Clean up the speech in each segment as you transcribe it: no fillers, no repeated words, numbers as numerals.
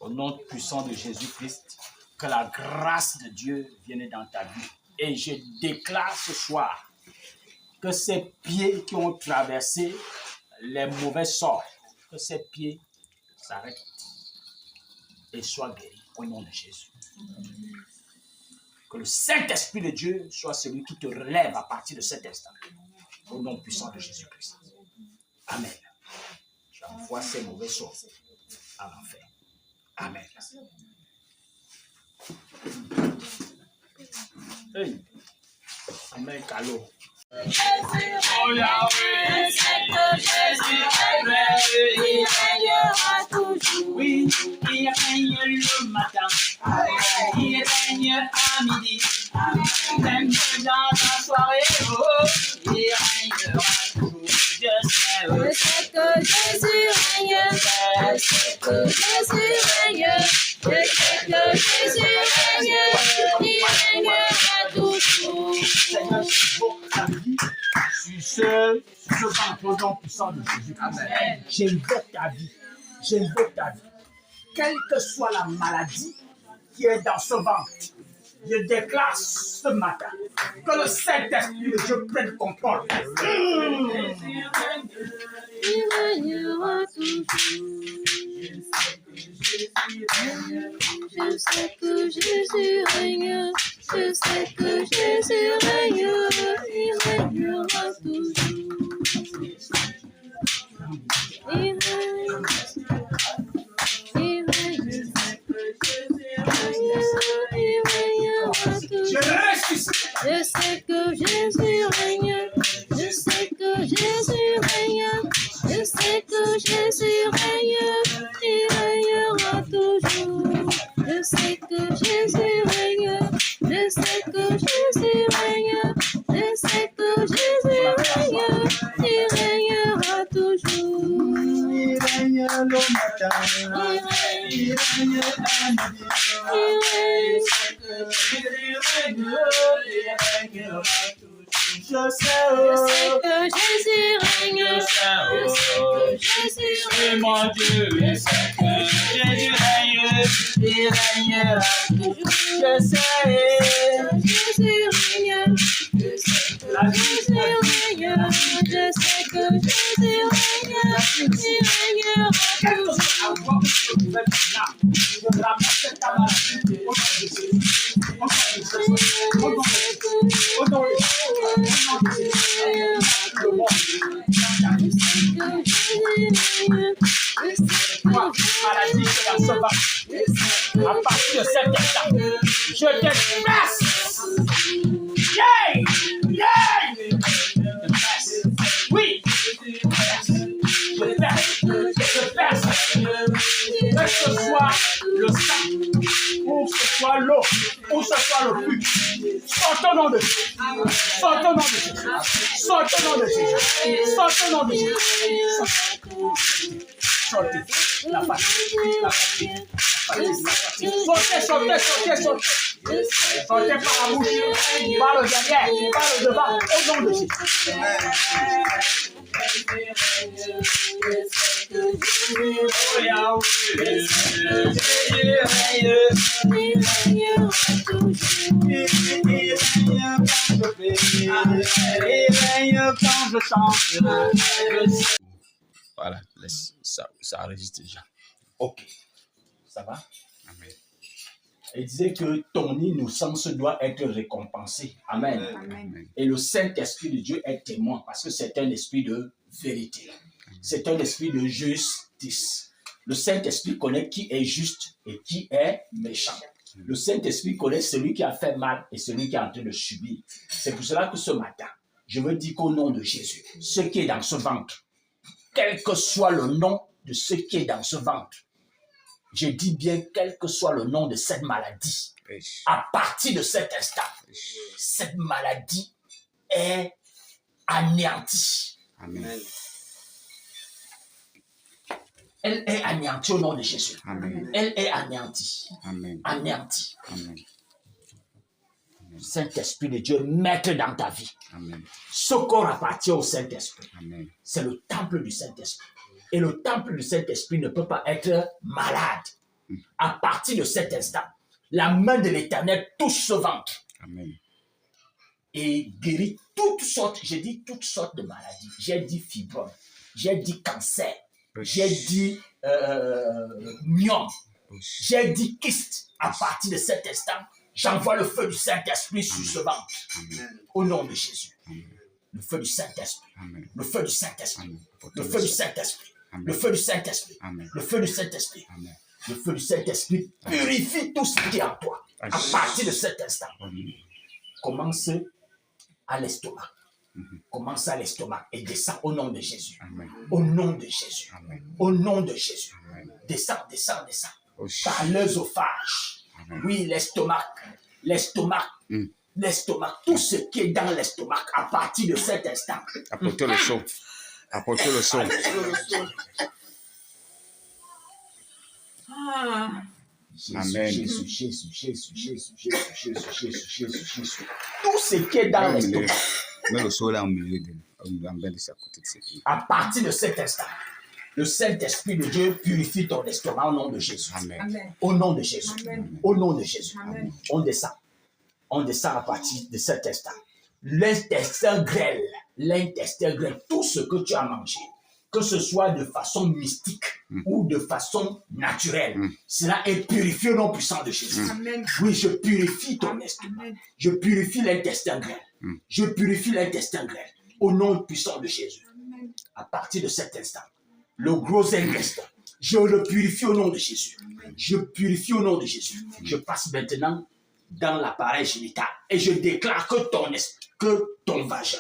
Au nom puissant de Jésus-Christ, que la grâce de Dieu vienne dans ta vie. Et je déclare ce soir que ces pieds qui ont traversé les mauvais sorts, que ces pieds s'arrêtent et soient guéris au nom de Jésus. Que le Saint-Esprit de Dieu soit celui qui te relève à partir de cet instant. Au nom puissant de Jésus-Christ. Amen. J'envoie ces mauvais sorts à l'enfer. Amen. Hey. Amen, Calo. Oh Yahweh, c'est que Jésus règne, il règnera toujours. Oui, il règne le matin, il règne à midi, même dans la soirée, oh, il règnera toujours. Je sais que Jésus règne, je sais que Jésus règne, je sais que Jésus règne, il règnera toujours. Sur ce ventre au nom puissant de Jésus. Amen. J'invoque ta vie. J'invoque ta vie. Quelle que soit la maladie qui est dans ce ventre, je déclare ce matin que le Saint-Esprit de Dieu prenne contrôle. Il règnera toujours. Je sais que Jésus règne, je sais que Jésus règne, il règnera toujours. Il règne, il règne, il règnera toujours. Je sais que Jésus règne, je sais que Jésus règne, je sais que Jésus règne, il règnera toujours. Je sais que Jésus règne, je sais que Jésus règne, je sais que Jésus règne, il règnera toujours. Il règne le matin, il règne à midi, Il règne. Je sais que Jésus règne, je sais que Jésus règne, Mon Dieu, je sais que Jésus règne, il règnera toujours. je sais. Jésus règne, je sais que Jésus règne, je sais que Jésus règne, il règnera Quelle que toujours. soit la voix que tu veux là, je ramasse ta maladie au nom de Jésus. Au nom de Jésus. Au nom de Jésus. Au nom de Jésus. Au nom de Jésus. Maladie de la sauvage. À partir de cet instant, je déplace. Yeah! Yeah! Je perce. Oui! Je perce. Je perce. Que ce soit le sang, ou que ce soit l'eau, ou que ce soit le puits. Sortons au nom de Jésus. Sortons au nom de Jésus. Sortons au nom de Jésus. Sortons au nom de Jésus. Sortez. La fatigue. Sortez, sortez, sortez, sortez. Sortez par la bouche, par le derrière, par le devant, au nom de Jésus. Oh Yahweh, il règne quand je chante. Voilà, laisse, ça enregistre déjà. Ok, ça va? Amen. Il disait que ton innocence doit être récompensée. Amen. Amen. Et le Saint-Esprit de Dieu est témoin parce que c'est un esprit de vérité. C'est un esprit de justice. Le Saint-Esprit connaît qui est juste et qui est méchant. Le Saint-Esprit connaît celui qui a fait mal et celui qui est en train de subir. C'est pour cela que ce matin, je veux dire qu'au nom de Jésus, ce qui est dans ce ventre, quel que soit le nom de ce qui est dans ce ventre, je dis bien quel que soit le nom de cette maladie, à partir de cet instant, cette maladie est anéantie. Amen. Elle est anéantie au nom de Jésus. Amen. Elle est anéantie. Amen. Anéantie. Amen. Saint-Esprit de Dieu, maître dans ta vie. Amen. Ce corps appartient au Saint-Esprit. Amen. C'est le temple du Saint-Esprit. Et le temple du Saint-Esprit ne peut pas être malade. À partir de cet instant, la main de l'Éternel touche ce ventre. Amen. Et guérit toutes sortes, j'ai dit toutes sortes de maladies. J'ai dit fibrome, j'ai dit cancer, j'ai dit myome, j'ai dit kyste. À partir de cet instant, j'envoie le feu du Saint-Esprit sur ce ventre. Amen. Au nom de Jésus. Amen. Le feu du Saint-Esprit. Amen. Le feu du Saint-Esprit. Amen. Le feu du Saint-Esprit. Amen. Le feu du Saint-Esprit. Amen. Le feu du Saint-Esprit. Amen. Le feu du Saint-Esprit purifie tout ce qui est en toi. À partir de cet instant, Amen. commence à l'estomac. Commence à l'estomac et descend au nom de Jésus. Amen. Au nom de Jésus. Amen. Au nom de Jésus. Amen. Descends, descends, descends. Oh, Par l'œsophage. Amen. Oui, l'estomac. L'estomac. L'estomac. Tout ce qui est dans l'estomac à partir de cet instant. Apportez le son. Apportez le son. Amen. Jésus, Jésus, Jésus, Jésus, Jésus, Jésus, Jésus, Jésus, Jésus. Tout ce qui est dans l'estomac. Mets le son là au milieu de à côté de cette vie. À partir de cet instant, le Saint-Esprit de Dieu purifie ton estomac au nom de Jésus. Amen. Amen. Au nom de Jésus. Amen. Au nom de Jésus. Amen. On descend. On descend à partir de cet instant. L'intestin grêle, tout ce que tu as mangé, que ce soit de façon mystique ou de façon naturelle, cela est purifié au nom puissant de Jésus. Amen. Oui, je purifie ton estomac. Amen. Je purifie l'intestin grêle. Je purifie l'intestin grêle au nom puissant de Jésus. Amen. À partir de cet instant, le gros intestin, je le purifie au nom de Jésus. Je purifie au nom de Jésus. Je passe maintenant dans l'appareil génital et je déclare que ton vagin,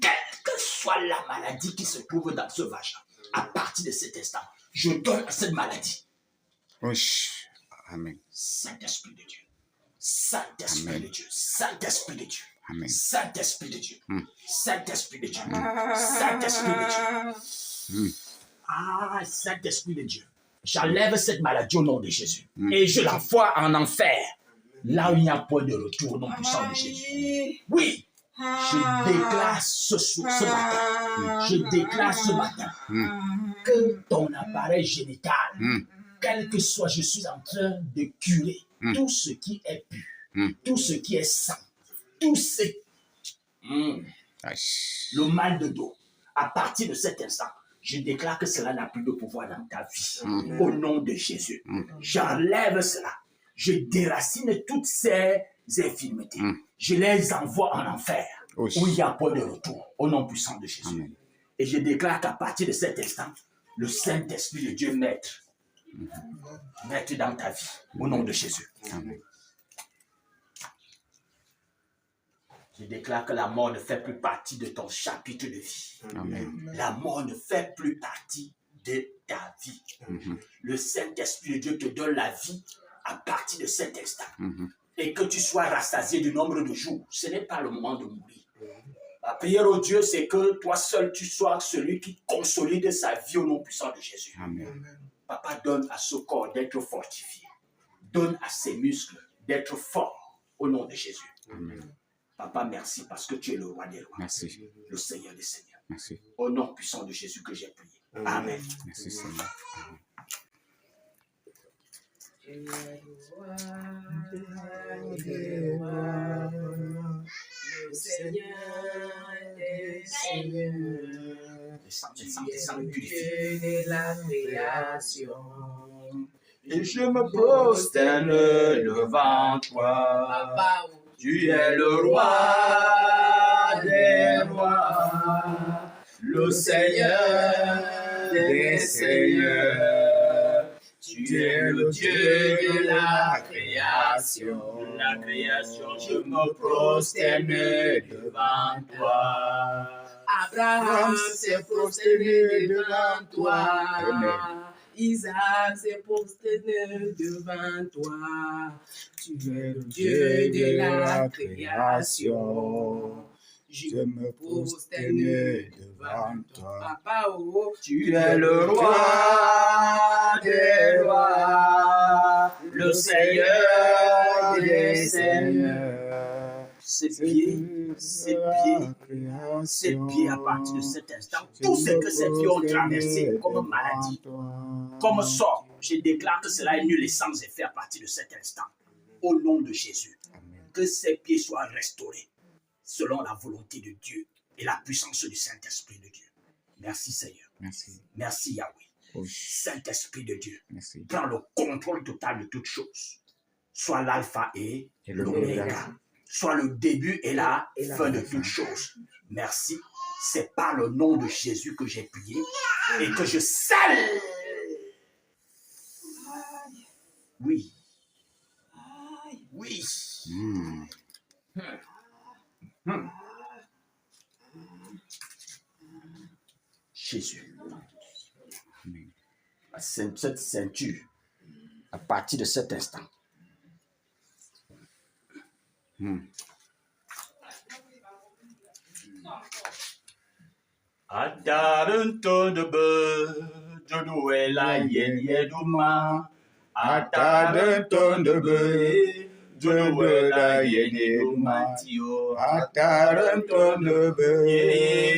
quelle que soit la maladie qui se trouve dans ce vagin, à partir de cet instant, je donne à cette maladie. Amen. Saint-Esprit de Dieu. Saint-Esprit Amen. de Dieu. Saint-Esprit de Dieu. Amen. Saint-Esprit de Dieu. Saint-Esprit de Dieu. Saint-Esprit de Dieu. Ah, Saint-Esprit de Dieu. J'enlève cette maladie au nom de Jésus. Et je l'envoie en enfer. Là où il n'y a point de retour au nom puissant de Jésus. Oui. Je déclare ce matin. Je déclare ce matin que ton appareil génital, quel que soit, je suis en train de curer tout ce qui est pur, tout ce qui est sain, tout ce le mal de dos. À partir de cet instant, je déclare que cela n'a plus de pouvoir dans ta vie. Au nom de Jésus, j'enlève cela. Je déracine toutes ces infirmités. Je les envoie en enfer, où il n'y a pas de retour. Au nom puissant de Jésus. Amen. Et je déclare qu'à partir de cet instant, le Saint-Esprit de Dieu maître dans ta vie. Au nom de Jésus. Amen. Je déclare que la mort ne fait plus partie de ton chapitre de vie. Amen. La mort ne fait plus partie de ta vie. Le Saint-Esprit de Dieu te donne la vie à partir de cet instant. Et que tu sois rassasié du nombre de jours. Ce n'est pas le moment de mourir. La prière au Dieu, c'est que toi seul, tu sois celui qui consolide sa vie au nom puissant de Jésus. Amen. Papa, donne à ce corps d'être fortifié. Donne à ses muscles d'être forts au nom de Jésus. Amen. Papa, merci parce que tu es le roi des rois. Merci. Le Seigneur des seigneurs. Merci. Au nom puissant de Jésus que j'ai prié. Amen. Merci Seigneur. Amen. Le Seigneur des seigneurs, Descends, tu descends, es descends, le purifie. Dieu de la création. Et je me prosterne devant toi. Papa, Tu es le roi des rois, le Seigneur des seigneurs. Tu es le Dieu de la création. La création, Je me prosterne devant toi. Abraham s'est prosterné devant toi. Isaac s'est prosterné devant toi. Tu es le Dieu de la création. Je me prosterne devant toi. Papa, oh, Tu es le roi des rois, le Seigneur des seigneurs. ses pieds ses pieds à partir de cet instant, tout ce que ces pieds ont traversé comme maladie, comme sort, je déclare que cela est nul et sans effet à partir de cet instant. Au nom de Jésus, que ces pieds soient restaurés selon la volonté de Dieu et la puissance du Saint-Esprit de Dieu. Merci Seigneur. Merci. Merci Yahweh. Oh, Saint-Esprit de Dieu, merci. prends le contrôle total de toutes choses. Soit l'alpha et l'oméga. Soit le début et la fin de toutes choses. Merci. C'est par le nom de Jésus que j'ai prié et que je scelle. Oui. Oui. Jésus. Cette ceinture, à partir de cet instant, Atarunto de be, Joduela Yeduma, Atarunto de be, Joduela Yeduma, Atarunto de be,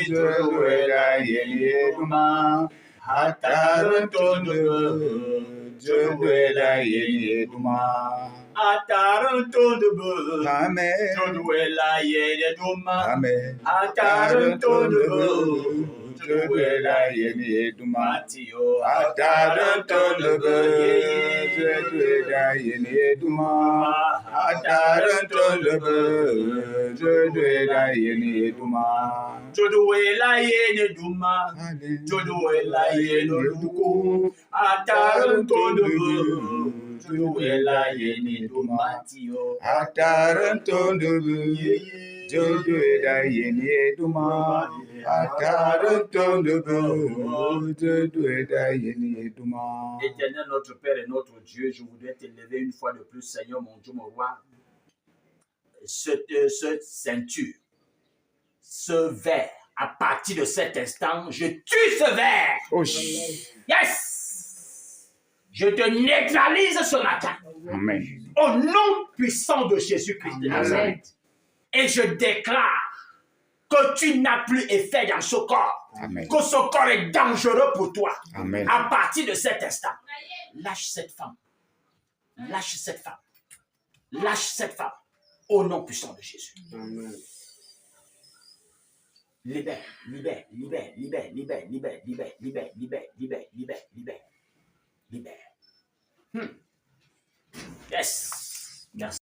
Joduela Yeduma, Atarunto de be, Joduela Yeduma. Atarunto de be, Amen. Joduela Yeduma, Amen. Atarunto de be, Joduela Yeduma. Matio, Ataranto de be, Joduela Yeduma. Ataranto de be, Joduela Yeduma. Joduela Yeduma, Joduela Yeduma, Atarunto de be, Joduela Yeduma, Matio, Ataranto de be, Joduela Yeduma. Ataranto de be, Joduela Yeduma. Éternel notre Père et notre Dieu, je voudrais t'élever une fois de plus, Seigneur mon Dieu, mon roi. Cette ceinture, ce verre, à partir de cet instant, je tue ce verre. Oh, Yes! Je te neutralise ce matin. Amen. Au nom puissant de Jésus-Christ de Nazareth. Et je déclare que tu n'as plus effet dans ce corps. Amen. Que ce corps est dangereux pour toi. Amen. À partir de cet instant, lâche cette femme. Lâche cette femme. Lâche cette femme. Au nom puissant de Jésus. Amen. Libère, libère, libère, libère, libère, libère, libère, libère, libère, libère, libère, libère, libère. Yes. Merci.